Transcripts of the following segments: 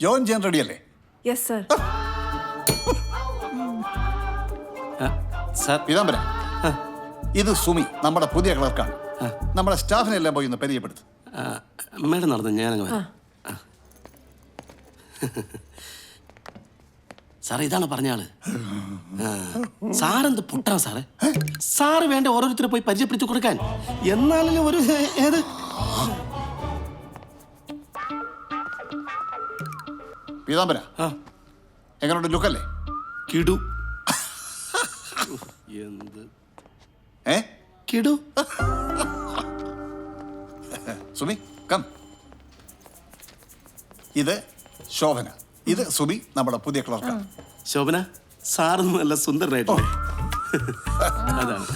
Join ചെയ്യാൻ റെഡിയല്ലേ? Yes sir. Sir Peethambara, ഇത് സുമി, നമ്മുടെ പുതിയ ക്ലർക്കാണ്. നമ്മുടെ സ്റ്റാഫിനെ എല്ലാം പോയി ഒന്ന് പരിചയപ്പെടുത്തും. മേഡം നടന്നു, ഞാനങ്ങ് വരാം. സാറേ, ഇതാണ് പറഞ്ഞ ആള്. സാറെന്ത് പൊട്ടാ സാറേ? സാറ് വേണ്ട ഓരോരുത്തരെ പോയി പരിചയപ്പെടുത്തി കൊടുക്കാൻ. എന്നാലും ഒരു ഏത് പീതാംബര, എങ്ങനെയുണ്ട് ലുക്കല്ലേ? കിടു. എന്ത് കിടു? സുമി, കം. ഇത് ശോഭന, ഇത് സുമി, നമ്മുടെ പുതിയ ക്ലർക്കാണ്. ശോഭന, സാറൊന്നും നല്ല സുന്ദരനായിട്ടില്ലേ? അതാണ്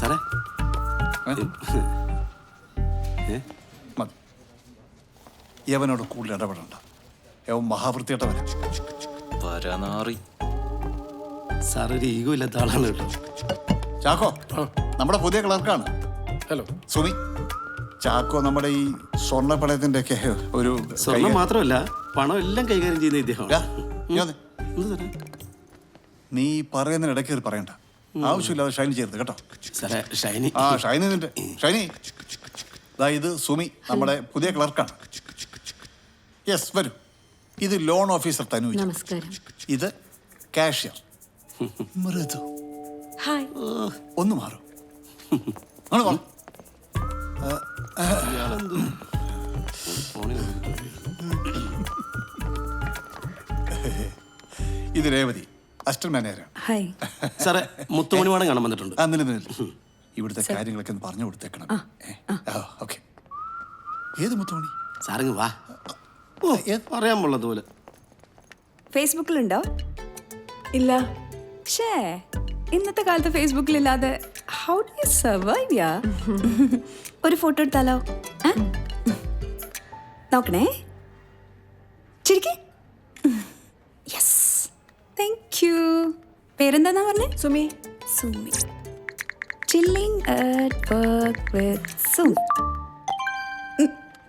സാറേ. മതി, യവനോട് കൂടുതൽ ഇടപെടണ്ട. യവൻ മഹാവൃത്തിയിട്ടവൻ. സാറൊരു ഈഗോ ഇല്ലാത്ത ആളാണ് കേട്ടോ. ചാക്കോ നമ്മുടെ പുതിയ ക്ലർക്കാണ്. ഹലോ സുമി. ചാക്കോ നമ്മുടെ ഈ സ്വർണ്ണ പണയത്തിന്റെ ഒക്കെ ഒരു സ്വർണം മാത്രമല്ല, പണം എല്ലാം കൈകാര്യം ചെയ്യുന്ന ഇദ്ദേഹം. നീ പറയുന്നതിനിടയ്ക്ക് ഇത് പറയണ്ട. ആവശ്യമില്ലാതെ ഷൈനി ചേർത്ത് കേട്ടോ. സാറേ, ഷൈനി. ആ ഷൈനി, നിന്റെ ഷൈനി. ഇത് സുമി, നമ്മുടെ പുതിയ ക്ലർക്കാണ്. യെസ്, വരൂ. ഇത് ലോൺ ഓഫീസർ തനൂജ്. നമസ്കാരം. ഇത് കാഷ്യർ മൃദു. ഹായ്. ഒന്ന് മാറും. ഇത് രേവതി, അസിസ്റ്റന്റ് മാനേജറാണ്. ഹായ്. സാറേ, മുത്തുമണിവാടം കാണാൻ വന്നിട്ടുണ്ട്. ഇവിടുത്തെ കാര്യങ്ങളൊക്കെ ഒന്ന് പറഞ്ഞു കൊടുത്തേക്കണം. ഓക്കെ. ഏത് മുത്തുമണി? സാറിങ് വാ. പറയാൻ പോളതുപോലെ. ഫേസ്ബുക്കിലുണ്ടോ? ഇല്ല. ഷേ, ഇന്നത്തെ കാലത്ത് ഫേസ്ബുക്കിലില്ലാതെ how do you survive yeah? ഒരു ഫോട്ടോ എടുത്താലോ? നോക്കണേ. ശരിക്ക്? Yes, thank you. പേരെന്താന്നാ പറഞ്ഞേ? Sumi. Sumi. Chilling at work with Sumi.